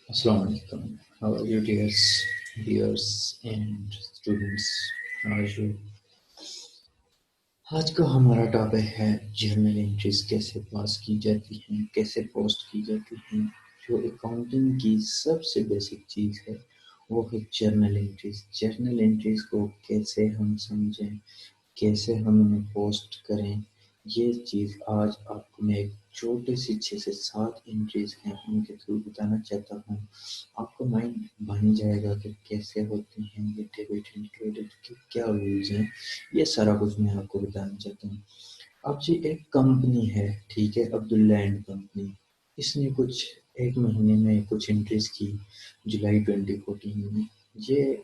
Assalamu alaikum. How are you, dears viewers and students? How are you? आज का हमारा topic है journal entries कैसे पास की जाती हैं, कैसे पोस्ट की जाती हैं। जो अकाउंटिंग की सबसे बेसिक चीज़ है वो है जर्नल एंट्रीज। जर्नल एंट्रीज को कैसे हम समझें, कैसे हम उन्हें पोस्ट करें, ये चीज़ आज आपको मैं एक छोटे से 6 से 7 एंट्रीज हैं उनके थ्रू बताना चाहता हूँ। आपका माइंड बन जाएगा कि कैसे होते हैं ये डेबिट एंड क्रेडिट के क्या रूल्स हैं। ये सारा कुछ मैं आपको बताना चाहता हूँ। अब जी एक कंपनी है, ठीक है, अब्दुल्ला एंड कंपनी। इसने कुछ एक महीने में कुछ एंट्रीज की जुलाई 2014 में। ये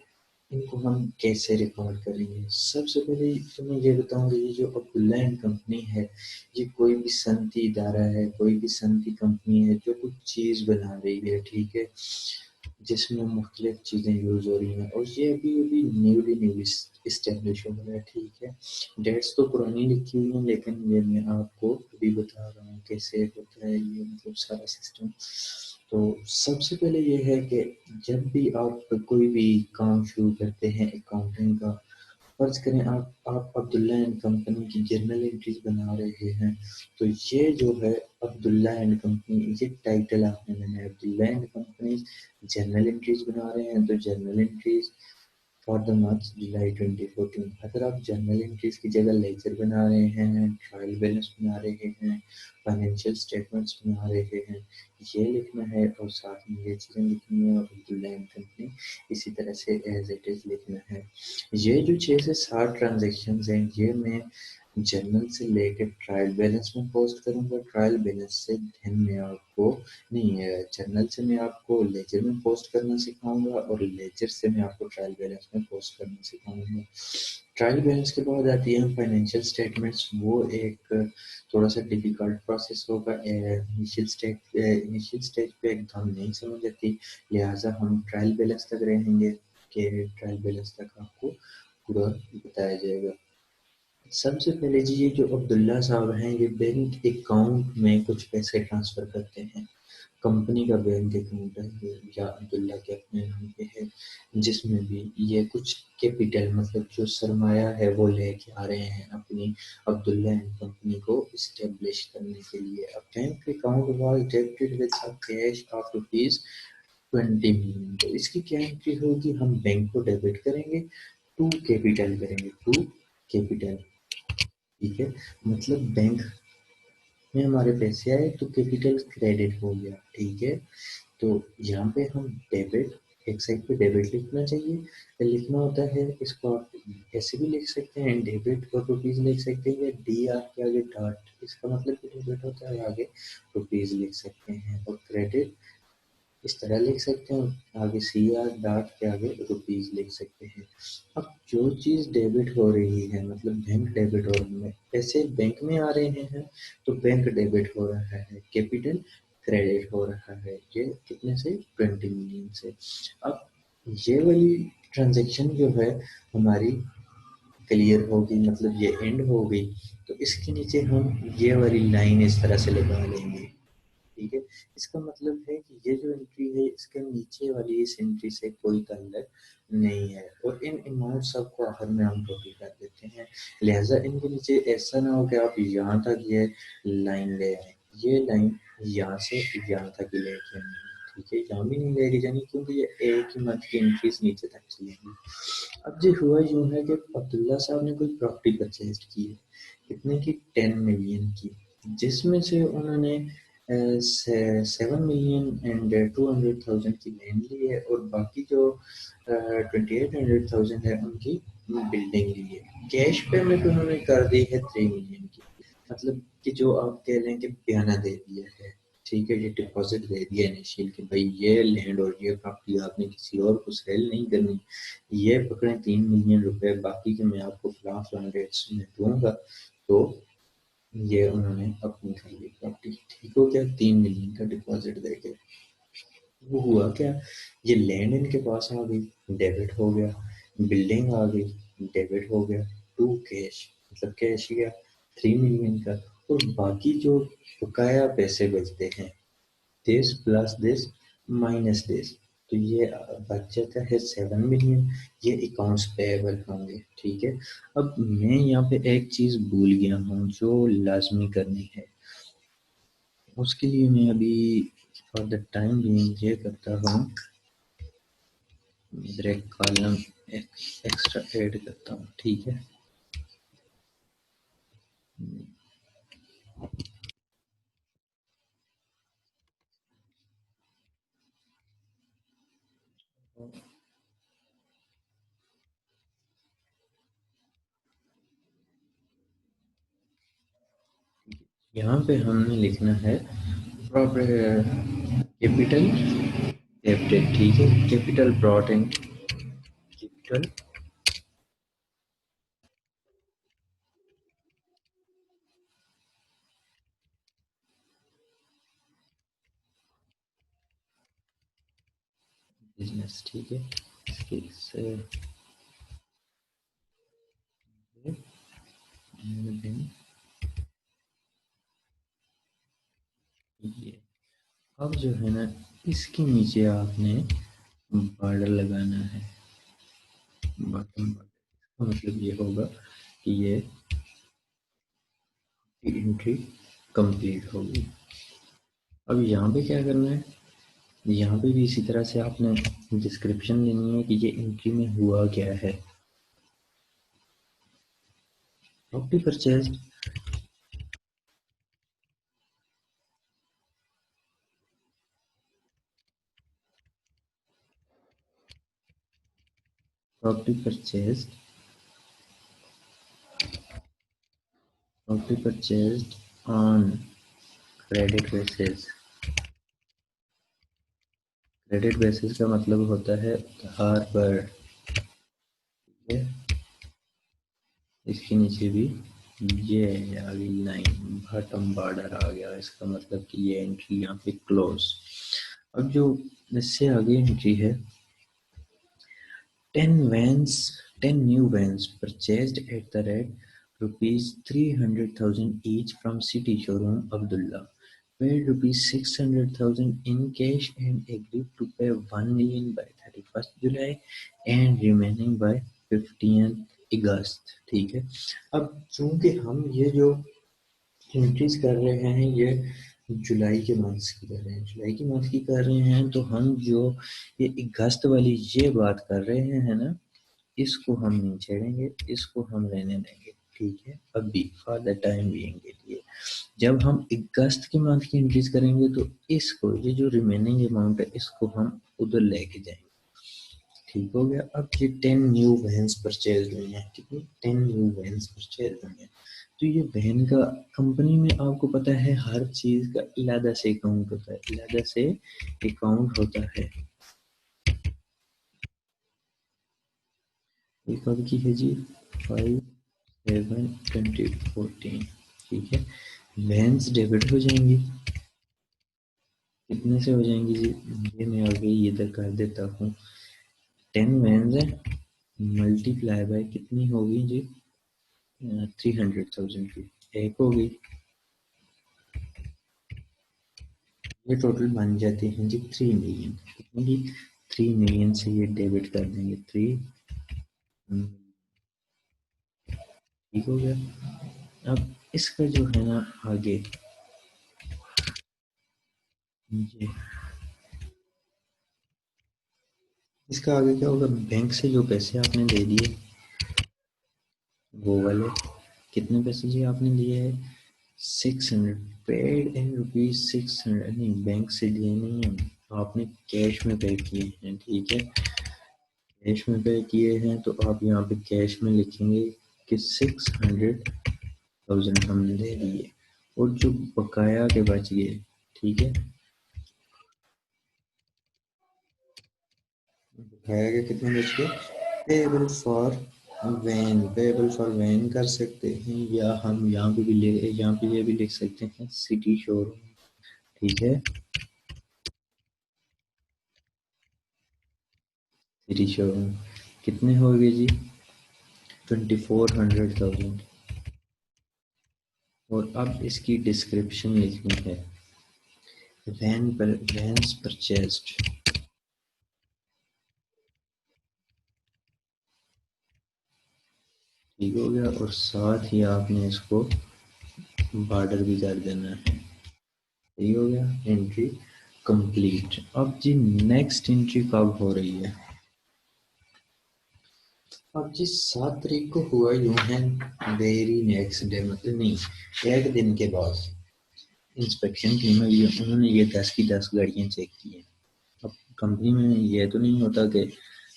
इनको हम कैसे रिकॉर्ड करेंगे? सबसे पहले तो मैं ये बताऊंगा, ये जो अब्दुल्ला एंड कंपनी है ये कोई भी सनती इदारा है, कोई भी सनती कंपनी है जो कुछ चीज़ बना रही है, ठीक है, जिसमें मुख्तलिफ चीज़ें यूज़ हो रही हैं और ये अभी अभी न्यूली इस्टेब्लिश हो रहा है, ठीक है। डेट्स तो पुरानी लिखी हुई हैं लेकिन ये मैं आपको अभी बता रहा हूँ कैसे होता है ये, मतलब सारा सिस्टम। तो सबसे पहले ये है कि जब भी आप कोई भी काम शुरू करते हैं अकाउंटिंग का, फर्ज करें आप अब्दुल्ला एंड कंपनी की जर्नल एंट्रीज बना रहे हैं, तो ये जो है अब्दुल्ला एंड कंपनी, ये टाइटल आपने लेना है। Abdullah and company journal entries बना रहे हैं तो journal entries for the month July 2014। अगर आप जर्नल एंट्रीज की जगह लेजर बना रहे हैं, ट्रायल बैलेंस बना रहे हैं, फाइनेंशियल स्टेटमेंट्स बना रहे हैं, ये लिखना है और साथ में ये चीज़ें लिखनी है और अब्दुल्ला एंड कंपनी इसी तरह से एज इट इज़ लिखना है। ये जो 6 से 7 ट्रांजेक्शन हैं ये मैं जर्नल से लेकर ट्रायल बैलेंस में पोस्ट करूंगा। ट्रायल बैलेंस से देन मैं आपको नहीं है, जर्नल से मैं आपको लेजर में पोस्ट करना सिखाऊंगा और लेजर से मैं आपको ट्रायल बैलेंस में पोस्ट करना सिखाऊंगा। ट्रायल बैलेंस के बाद आती है फाइनेंशियल स्टेटमेंट्स। वो एक थोड़ा सा डिफिकल्ट प्रोसेस होगा। इनिशियल स्टेज पे एकदम नहीं समझ आती, लिहाजा हम ट्रायल बैलेंस तक रहेंगे कि ट्रायल बैलेंस तक आपको पूरा बताया जाएगा। सबसे पहले जी ये जो अब्दुल्ला साहब हैं ये बैंक अकाउंट में कुछ पैसे ट्रांसफ़र करते हैं। कंपनी का बैंक अकाउंट है ये या अब्दुल्ला के अपने नाम पे है, जिसमें भी ये कुछ कैपिटल मतलब जो सरमाया है वो लेके आ रहे हैं अपनी अब्दुल्ला एंड कंपनी को इस्टेब्लिश करने के लिए। अब bank account was debited with some cash of rupees 20 million. तो इसकी क्या एंट्री होगी? हम बैंक को डेबिट करेंगे, टू कैपिटल करेंगे, टू कैपिटल, ठीक है। मतलब बैंक में हमारे पैसे आए तो कैपिटल क्रेडिट हो गया, ठीक है। तो यहाँ पे हम डेबिट, एक साइड पे डेबिट लिखना चाहिए, लिखना होता है इसको आप ऐसे भी लिख सकते हैं, डेबिट और रुपीज लिख सकते हैं, या डी आर के आगे डॉट, इसका मतलब कि डेबिट होता है आगे रुपीज लिख सकते हैं, और क्रेडिट इस तरह लिख सकते हैं, आगे सी आर डॉट के आगे रुपीज लिख सकते हैं। अब जो चीज़ डेबिट हो रही है मतलब बैंक डेबिट हो रही है, पैसे बैंक में आ रहे हैं तो बैंक डेबिट हो रहा है, कैपिटल क्रेडिट हो रहा है। ये कितने से? 20 मिलियन से। अब ये वाली ट्रांजेक्शन जो है हमारी क्लियर होगी, मतलब ये एंड हो गई, तो इसके नीचे हम ये वाली लाइन इस तरह से लगा लेंगे, ठीक है। इसका मतलब है कि ये जो एंट्री है इसके नीचे वाली इस एंट्री से कोई ताल्लुक नहीं है, और इन अमाउंट सबको आखिर में हम टोटल कर देते हैं। लिहाजा इनके नीचे ऐसा ना हो कि आप यहाँ तक ये लाइन ले आए, ये लाइन यहाँ से यहाँ तक ही लेके आनी है, ठीक है, यहाँ भी नहीं लेके जानी क्योंकि ये एक ही मंथ की एंट्रीज नीचे तक चलेंगी। अब जो हुआ यूँ है कि अब्दुल्ला साहब ने कोई प्रॉपर्टी परचेज की है, कितने की? 10 मिलियन की, जिसमें से उन्होंने 7,200,000 की लैंड ली है और बाकी जो 2800,000 है उनकी बिल्डिंग ली है। कैश पेमेंट उन्होंने कर दी है 3 मिलियन की, मतलब कि जो आप कह लें कि बयाना दे दिया है, ठीक है, ये डिपॉजिट दे दिया इनिशियल कि भाई ये लैंड और ये प्रॉपर्टी आपने किसी और को सेल नहीं करनी, ये पकड़े 3 मिलियन रुपए, बाकी के मैं आपको फलां फलां डेट्स में दूंगा। तो ये उन्होंने अपनी खरीदी प्रॉपर्टी, ठीक हो गया, 3 मिलियन का डिपॉजिट देके। वो हुआ क्या, ये लैंड इनके पास आ गई, डेबिट हो गया, बिल्डिंग आ गई, डेबिट हो गया, टू कैश मतलब कैश गया 3 मिलियन का, और बाकी जो बकाया पैसे बचते हैं this plus this minus days, तो ये बच जाता है 7 मिलियन। ये अकाउंट्स पेएबल होंगे, ठीक है। अब मैं यहाँ पे एक चीज़ भूल गया हूँ जो लाजमी करनी है, उसके लिए मैं अभी फॉर द टाइम बीइंग ये करता हूँ, इधर एक कॉलम एक्स्ट्रा ऐड करता हूँ, ठीक है। यहाँ पे हमने लिखना है प्रॉपर कैपिटल कैपिटल, ठीक है, capital brought in capital business, ठीक है। इसके से ये अब जो है ना, इसके नीचे आपने बॉर्डर लगाना है, बॉटम बॉर्डर। इसका मतलब ये होगा कि ये एंट्री कंप्लीट होगी। अब यहाँ पे क्या करना है, यहाँ पे भी इसी तरह से आपने डिस्क्रिप्शन देनी है कि ये एंट्री में हुआ क्या है। Property purchase, property purchase, property purchase on credit basis. Credit basis का मतलब होता है उधार पर, ठीक है। इसके नीचे भी ये आ गई लाइन, बॉटम बॉर्डर आ गया, इसका मतलब कि ये एंट्री यहाँ पे क्लोज। अब जो इससे आगे एंट्री है, 10 vans, 10 new vans purchased at the rate rupees 300,000 each from City Showroom Abdullah, paid rupees 600,000 in cash and agreed to pay 1 million by 31st July and remaining by 15th August, ठीक है। अब चूंकि हम ये जो entries कर रहे हैं ये जुलाई के मंथ्स की कर रहे हैं, जुलाई के मंथ की कर रहे हैं, तो हम जो ये अगस्त वाली ये बात कर रहे हैं ना, इसको हम नहीं छेड़ेंगे, इसको हम रहने देंगे, ठीक है, अभी फॉर द टाइम बीइंग के लिए। जब हम अगस्त के मंथ की एंट्रीज करेंगे तो इसको, ये जो रिमेनिंग अमाउंट है, इसको हम उधर लेके जाएंगे, ठीक हो गया। अब ये 10 न्यू वैन्स परचेज हुई हैं, कितनी, 10 न्यू वैन्स परचेज हुई हैं। तो ये वैन का कंपनी में आपको पता है हर चीज का अलग से अकाउंट होता है, अलग से अकाउंट होता है। ये कब की है जी, 5/7/2014, ठीक है। वैन्स डेबिट हो जाएंगी, कितने से हो जाएंगी जी, ये मैं आगे इधर कर देता हूँ। 10 वैन्स है, मल्टीप्लाई बाय कितनी होगी जी, 300,000 की एक होगी, ये टोटल बन जाते हैं जी 3 मिलियन, कितनी की, 3 मिलियन से ये डेबिट कर देंगे 3, ठीक हो गया। अब इसका जो है ना आगे, ये इसका आगे क्या होगा, बैंक से जो पैसे आपने दे दिए वो वाले, कितने पैसे जी आपने दिए है, 600, पेड इन रुपीज 600, नहीं बैंक से दिए नहीं है, आपने कैश में पे किए हैं, ठीक है। कैश में पे किए हैं तो आप यहाँ पे कैश में लिखेंगे कि 600,000 हमने दे दिए, और जो बकाया के बच गए, ठीक है, बकाया के कितने बच गए, payable for van, payable for van कर सकते हैं, या हम यहाँ पे भी ले, यहाँ पे ये भी लिख सकते हैं सिटी शोरूम, ठीक है, सिटी शोरूम। कितने हो गए जी, 2400,000। और अब इसकी डिस्क्रिप्शन लिखनी है, वैन्स परचेस्ड, ठीक हो गया। और साथ ही आपने इसको बॉर्डर भी कर देना है, ठीक हो गया। Entry complete. अब जी नेक्स्ट एंट्री कब हो रही है? अब जी 7 तारीख को हुआ यूं है, वेरी नेक्स्ट डे, मतलब नहीं, एक दिन के बाद इंस्पेक्शन टीम है, उन्होंने ये 10 की 10 गाड़ियाँ चेक की हैं। अब कंपनी में ये तो नहीं होता कि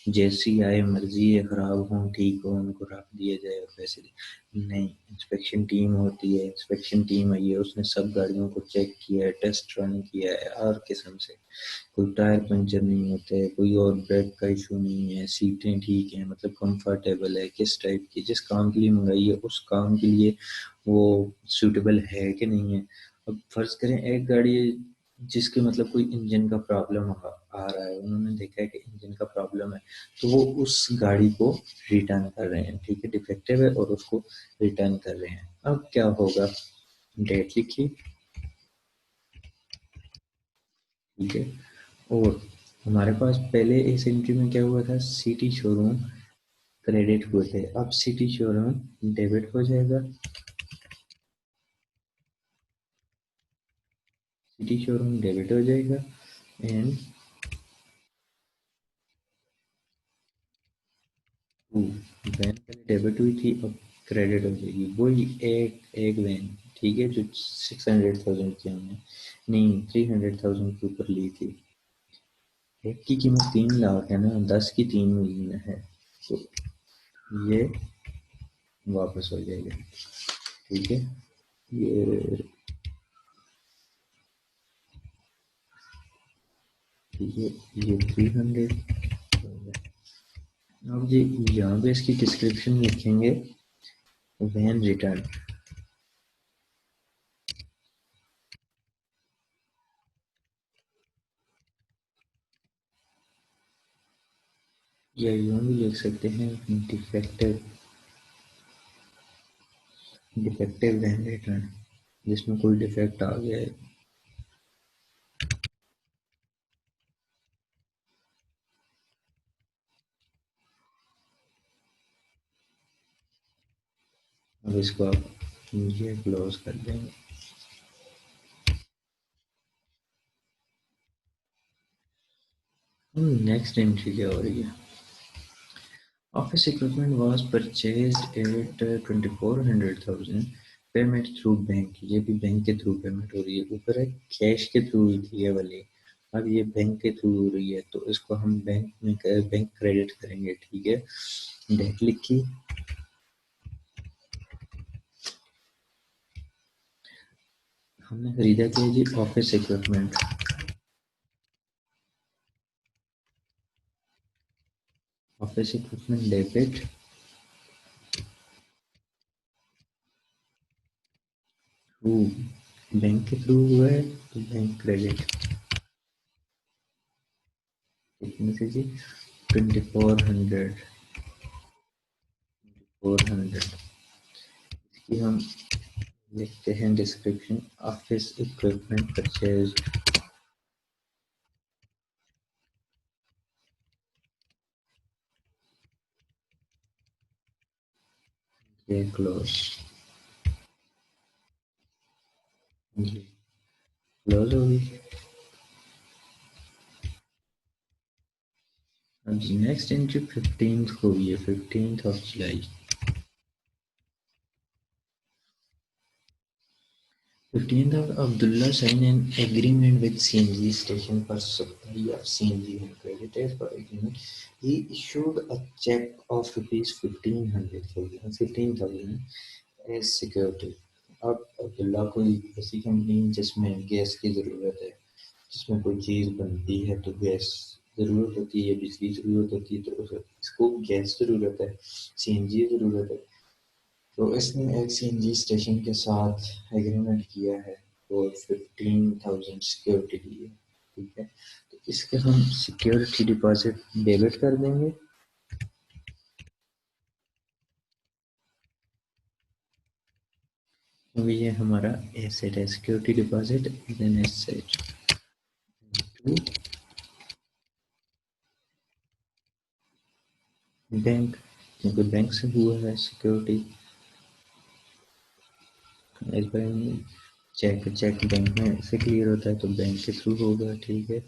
जैसी आए मर्जी है, खराब हो ठीक हो उनको रख दिया जाए और पैसे दे, नहीं, इंस्पेक्शन टीम होती है, इंस्पेक्शन टीम आई है, उसने सब गाड़ियों को चेक किया है, टेस्ट रन किया है हर किस्म से, कोई टायर पंचर नहीं होते, कोई और ब्रेक का इशू नहीं है, सीटें ठीक हैं, मतलब कंफर्टेबल है, किस टाइप की, जिस काम के लिए मंगाई है उस काम के लिए वो सूटेबल है कि नहीं है। अब फर्ज करें एक गाड़ी है जिसके मतलब कोई इंजन का प्रॉब्लम आ रहा है, उन्होंने देखा है कि इंजन का प्रॉब्लम है, तो वो उस गाड़ी को रिटर्न कर रहे हैं, ठीक है, डिफेक्टिव है और उसको रिटर्न कर रहे हैं। अब क्या होगा, डेट लिखिए, ठीक है। और हमारे पास पहले इस एंट्री में क्या हुआ था, सिटी शोरूम क्रेडिट हुए थे, अब सिटी शोरूम डेबिट हो जाएगा, सिटी शोरूम डेबिट हो जाएगा। एंड वैन पहले डेबिट हुई थी, अब क्रेडिट हो जाएगी, वही एक एक वैन, ठीक है, जो 600,000 की हमने, नहीं, 300,000 के ऊपर ली थी। एक की कीमत 3 लाख है ना, 10 की 3 महीने है, तो ये वापस हो जाएगा, ठीक है। ये ठीक है, ये 300। अब ये यहाँ पे इसकी डिस्क्रिप्शन लिखेंगे, वैन रिटर्न, या यूँ भी लिख सकते हैं, डिफेक्टिव डिफेक्टिव वैन रिटर्न, जिसमें कोई डिफेक्ट आ गया है। अब इसको आप ये क्लोज कर देंगे। नेक्स्ट एंट्री क्या हो रही है, office equipment was purchased at 2400,000, payment through bank, ये भी बैंक के थ्रू पेमेंट हो रही है, ऊपर है कैश के थ्रू हुई थी ये वाली, अब ये बैंक के थ्रू हो रही है, तो इसको हम बैंक क्रेडिट करेंगे, ठीक है। डेट लिखी, हमने खरीदा क्या जी, office equipment, office equipment debit, through bank के थ्रू हुआ है, तो बैंक क्रेडिट, कितने से जी, 2400, इसकी हम लिखते हैं डिस्क्रिप्शन, ऑफिस इक्विपमेंट परचेज, ये क्लोज, ये क्लोज होगी। अब नेक्स्ट एंट्री 15th को हुई है, 15th of July, 15th of Abdullah signed an agreement with CNG station for supply of CNG and creditors for agreement. He issued a check of rupees 15,000 as security. अब अब्दुल्ला कोई ऐसी company जिसमें gas की ज़रूरत है, जिसमें कोई चीज़ बनती है तो गैस ज़रूरत होती है, बिजली ज़रूरत होती है, तो इसको गैस ज़रूरत है, सीएनजी ज़रूरत है, तो इसने एक सीएनजी स्टेशन के साथ एग्रीमेंट किया है और 15,000 सिक्योरिटी ली है, ठीक है। तो इसके हम सिक्योरिटी डिपॉजिट डेबिट कर देंगे, तो ये हमारा एसेट है, security deposit is an asset, bank, क्योंकि बैंक से हुआ है सिक्योरिटी। इस बार चेक चेक बैंक में से क्लियर होता है तो बैंक के थ्रू होगा। ठीक है,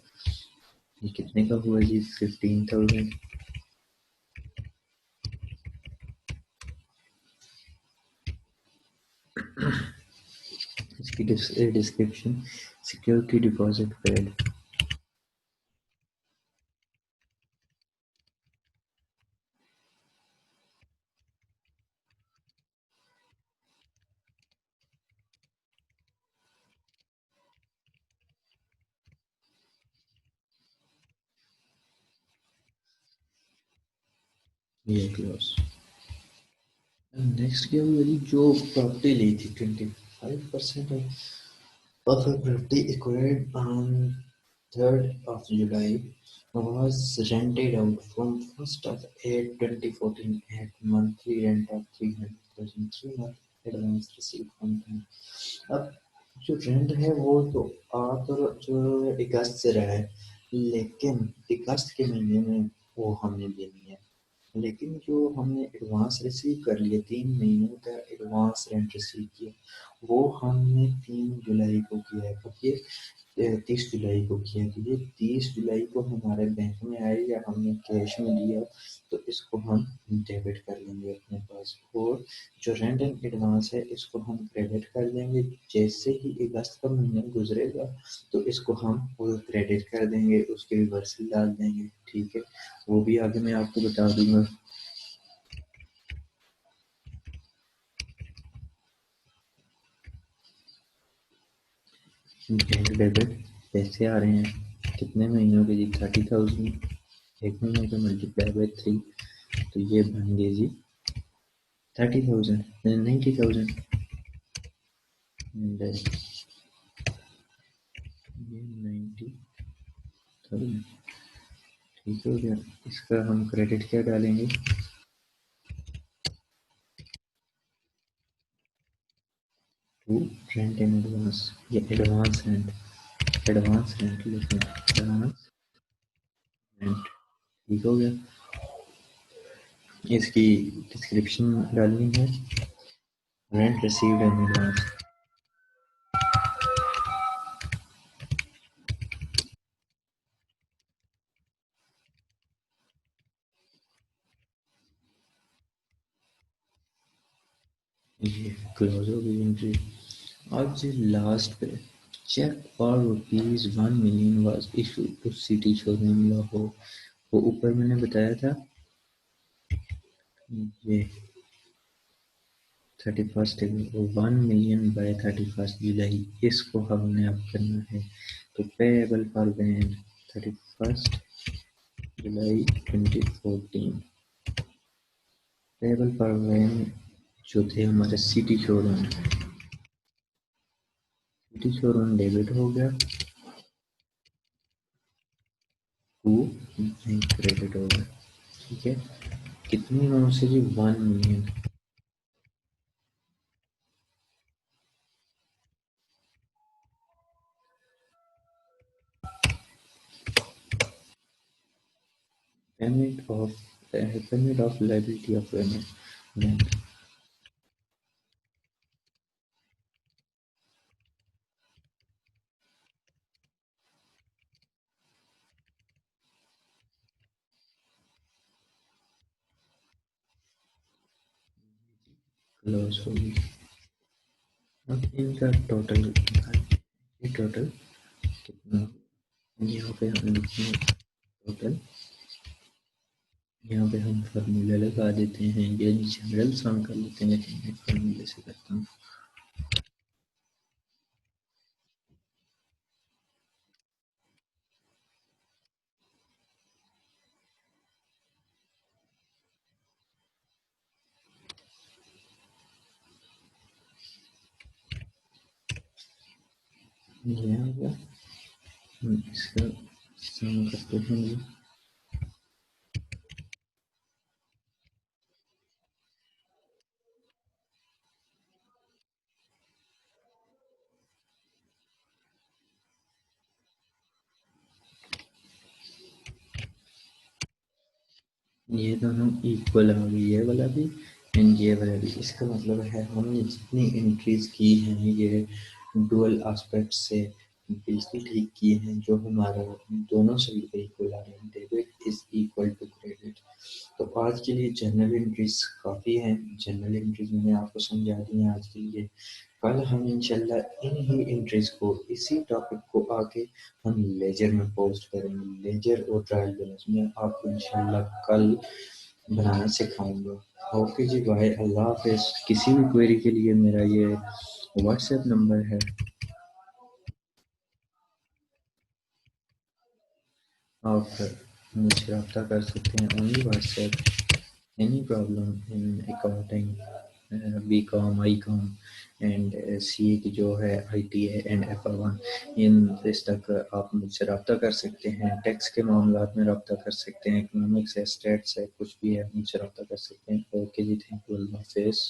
ये कितने का हुआ जी? 15,000। इसकी डिस्क्रिप्शन, सिक्योरिटी डिपॉजिट पेड। ये क्लोज। नेक्स्ट क्या हुआ जी? जो प्रॉपर्टी ली थी 25% of a property acquired on 3rd of July was rented out from 1st of 8 2014 at monthly rent of 300,000, 3 month advance received from them। अब जो रेंट है वो तो आप जो अगस्त से रहा है, लेकिन अगस्त के महीने में वो हमने देनी है। लेकिन जो हमने एडवांस रिसीव कर लिया, 3 महीनों का एडवांस रेंट रिसीव किया, वो हमने 3 जुलाई को किया है। अब ये 30 जुलाई को किया, तो ये 30 जुलाई को हमारे बैंक में आए या हमने कैश में लिया, तो इसको हम डेबिट कर लेंगे अपने पास। और जो रेंट एंड एडवांस है इसको हम क्रेडिट कर देंगे। जैसे ही अगस्त का महीना गुजरेगा तो इसको हम वो क्रेडिट कर देंगे, उसके रिवर्सल डाल देंगे। ठीक है, वो भी आगे मैं आपको बता दूंगा। बैंक डेबिट पैसे आ रहे हैं कितने महीनों के जी? 30,000। एक महीने का मल्टीप्लाई बाय 3, तो ये बनेंगे जी 30,000, 90,000। एंड ये 90,000। ठीक हो गया। इसका हम क्रेडिट क्या डालेंगे? To rent in advance. ये एडवांस रेंट, एडवांस रेंट लिखें, एडवांस रेंट। ठीक हो गया। इसकी डिस्क्रिप्शन डालनी है, रेंट रिसीव्ड इन एडवांस। ये क्लोज हो गई एंट्री। अब जी लास्ट पे, cheque for ₹1 million was issued to city showroom Lahore. वो ऊपर मैंने बताया था, ये 1 million by 31 जुलाई, इसको हमने अब करना है। तो पेएबल फॉर वैन 31 जुलाई 2014, पेएबल फॉर वैन जो थे हमारे city showroom, city showroom debit हो गया, टू बैंक क्रेडिट हो गया। ठीक है, कितनी अमाउंट से जी? 1 million। Payment of liability of bank. Close होगी। अब इनका टोटल ये टोटल कितना, यहाँ पे हम लिखेंगे टोटल, यहाँ पे हम फार्मूला लगा देते हैं, ये जनरल सम कर लेते हैं, लेकिन मैं फार्मूले से करता हूँ। ये आ गया, हम इसका सम करते हैं ये। ये दोनों इक्वल आ गई, ये वाला भी एंड ये वाला भी। इसका मतलब है हमने जितनी एंट्रीज की हैं ये डुअल एस्पेक्ट से बिल्कुल ठीक किए हैं, जो हमारा दोनों साइड पे इक्वल आ रहे हैं। Debit is equal to credit. तो आज के लिए जनरल एंट्रीज काफ़ी हैं। जनरल एंट्रीज मैंने आपको समझा दी हैं आज के लिए। कल हम इंशाल्लाह इन ही एंट्रीज को, इसी टॉपिक को आगे हम लेजर में पोस्ट करेंगे। लेजर और ट्रायल बैलेंस में आपको इंशाल्लाह कल बनाना सिखाऊंगा। ओके जी, बाय, अल्लाह हाफिज़। किसी भी क्वेरी के लिए मेरा ये व्हाट्सएप नंबर है, आप मुझसे रब्ता कर सकते हैं only WhatsApp. Any problem in accounting, B com, I com and C A की जो है आई टी है एंड एफ वन, इन इस तक आप मुझसे रब्ता कर सकते हैं। टैक्स के मामला में रब्ता कर सकते हैं, इकोनॉमिक्स है, स्टेट्स है, कुछ भी है, मुझसे रब्ता कर सकते हैं। ओके जी, थैंक यू, अल्लाह हाफिज़।